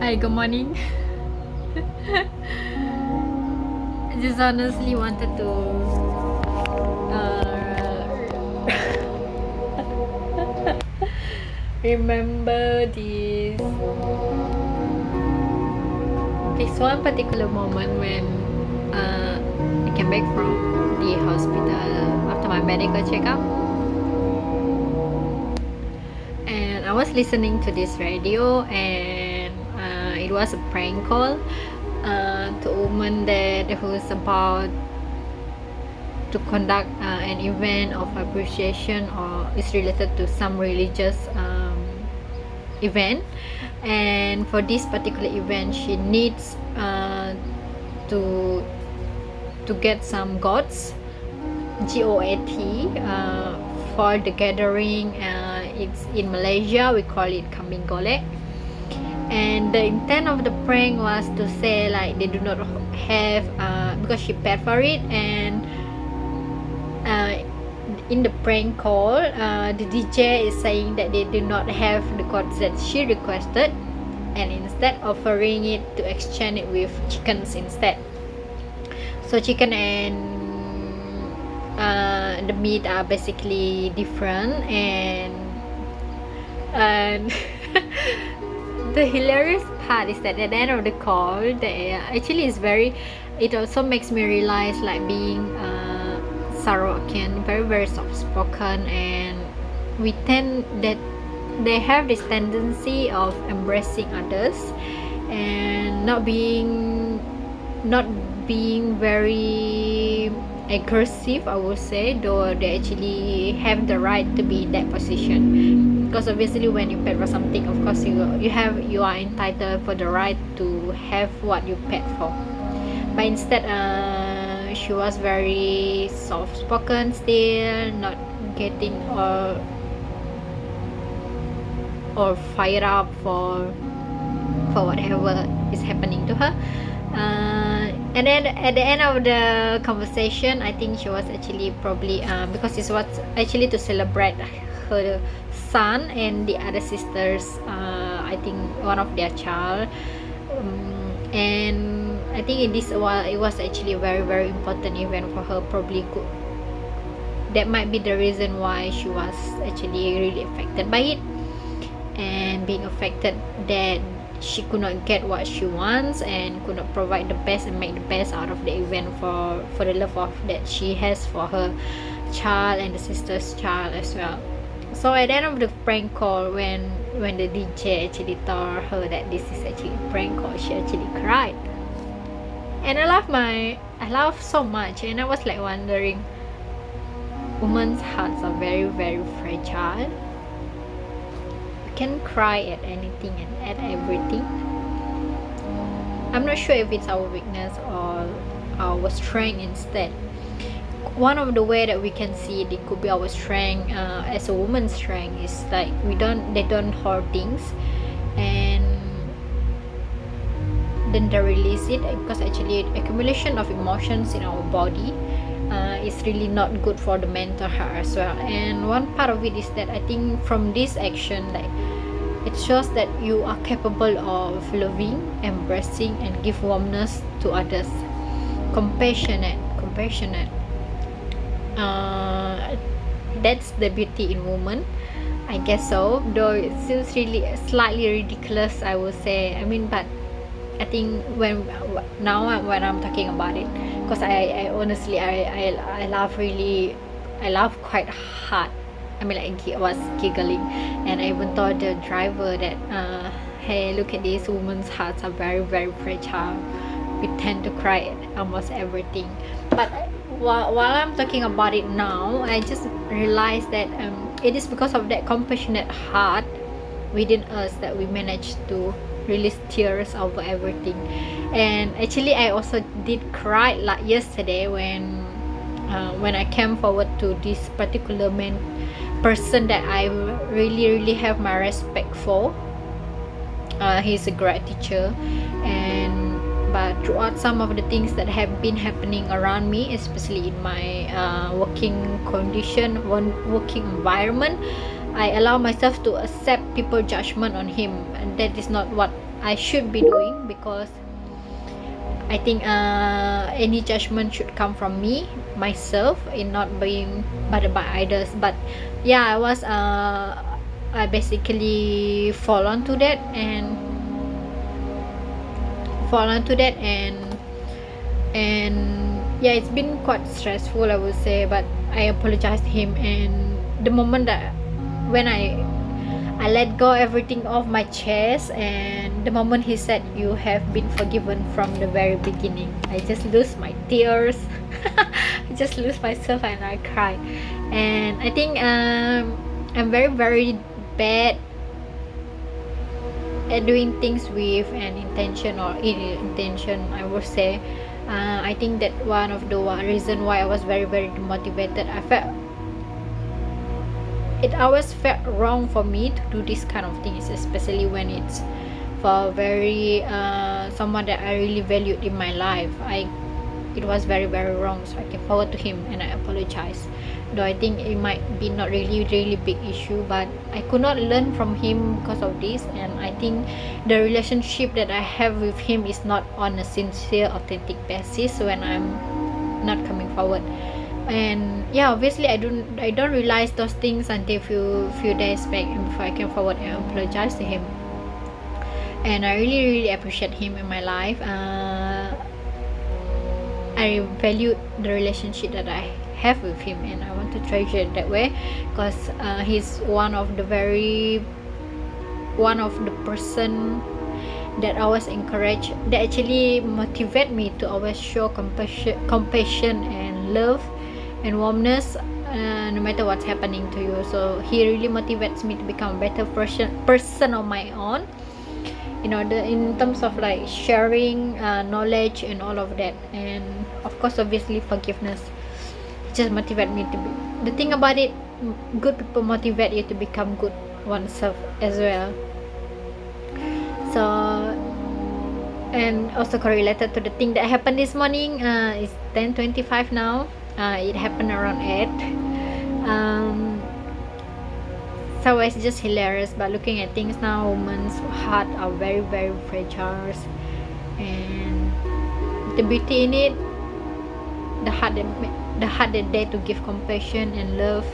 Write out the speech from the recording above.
Hi, good morning. I just honestly wanted to remember this one particular moment when I came back from the hospital after my medical checkup, and I was listening to this radio, and it was a prank call to a woman that who's about to conduct an event of appreciation, or is related to some religious event. And for this particular event, she needs to get some goats, GOAT, for the gathering. It's in Malaysia, we call it kambing golek. And the intent of the prank was to say like they do not have because she paid for it. And in the prank call, the DJ is saying that they do not have the goats that she requested, and instead offering it to exchange it with chickens instead. So chicken and the meat are basically different, and the hilarious part is that at the end of the call, actually is very, it also makes me realize like being Sarawak-ian, very very soft spoken, and we tend that they have this tendency of embracing others and not being very aggressive, I would say, though they actually have the right to be in that position, because obviously when you paid for something, of course you are entitled for the right to have what you paid for. But instead she was very soft spoken, still not getting or fired up for whatever is happening to her. And then at the end of the conversation, I think she was actually probably because it was actually to celebrate her son and the other sisters, I think one of their child, and I think it was actually a very very important event for her. Probably that might be the reason why she was actually really affected by it, and being affected that she could not get what she wants and could not provide the best and make the best out of the event for the love of that she has for her child and the sister's child as well. So at the end of the prank call, when the DJ actually told her that this is actually a prank call, she actually cried. And I laughed so much, and I was like wondering, women's hearts are very very fragile. Can cry at anything and at everything. I'm not sure if it's our weakness or our strength instead. One of the way that we can see it could be our strength, as a woman's strength, is like they don't hold things and then they release it, because actually accumulation of emotions in our body is really not good for the mental health as well. And one part of it is that I think from this action, like, it shows that you are capable of loving, embracing, and give warmness to others. Compassionate. That's the beauty in woman, I guess so. Though it seems really slightly ridiculous, I would say. I mean, but I think when I'm talking about it, because I honestly I laugh quite hard. I mean, like, I was giggling, and I even told the driver that hey, look at these women's hearts are very very fragile. We tend to cry at almost everything. But while I'm talking about it now, I just realized that it is because of that compassionate heart within us that we managed to release tears over everything. And actually I also did cry like yesterday when I came forward to this particular person that I really have my respect for. He's a great teacher, and but throughout some of the things that have been happening around me, especially in my working environment, I allow myself to accept people judgment on him, and that is not what I should be doing, because I think any judgment should come from me myself, in not being bothered by others. But yeah, I basically fall onto that and yeah, it's been quite stressful, I would say. But I apologized to him, and the moment that when I let go everything off my chest, and the moment he said, "You have been forgiven," from the very beginning, I just lose my tears. I just lose myself and I cry. And I think I'm very, very bad at doing things with an intention or ill intention, I would say. I think that one of the reason why I was very, very demotivated, it always felt wrong for me to do this kind of things, especially when it's for very someone that I really valued in my life. It was very, very wrong. So I came forward to him and I apologized, though I think it might be not really, really big issue, but I could not learn from him because of this. And I think the relationship that I have with him is not on a sincere, authentic basis when I'm not coming forward. And yeah, obviously I don't realize those things until few days back, and before I came forward and apologized to him. And I really, really appreciate him in my life. I value the relationship that I have with him, and I want to treasure it that way, because he's one of the person that always encourage, that actually motivate me to always show compassion and love and warmness, no matter what's happening to you. So he really motivates me to become a better person on my own, in terms of like sharing knowledge and all of that. And of course, obviously, forgiveness just motivate me to be. The thing about it, good people motivate you to become good oneself as well. So, and also correlated to the thing that happened this morning, it's 10:25 now. It happened around 8. So it's just hilarious. But looking at things now, women's heart are very, very fragile, and the beauty in it, the heart that dare to give compassion and love.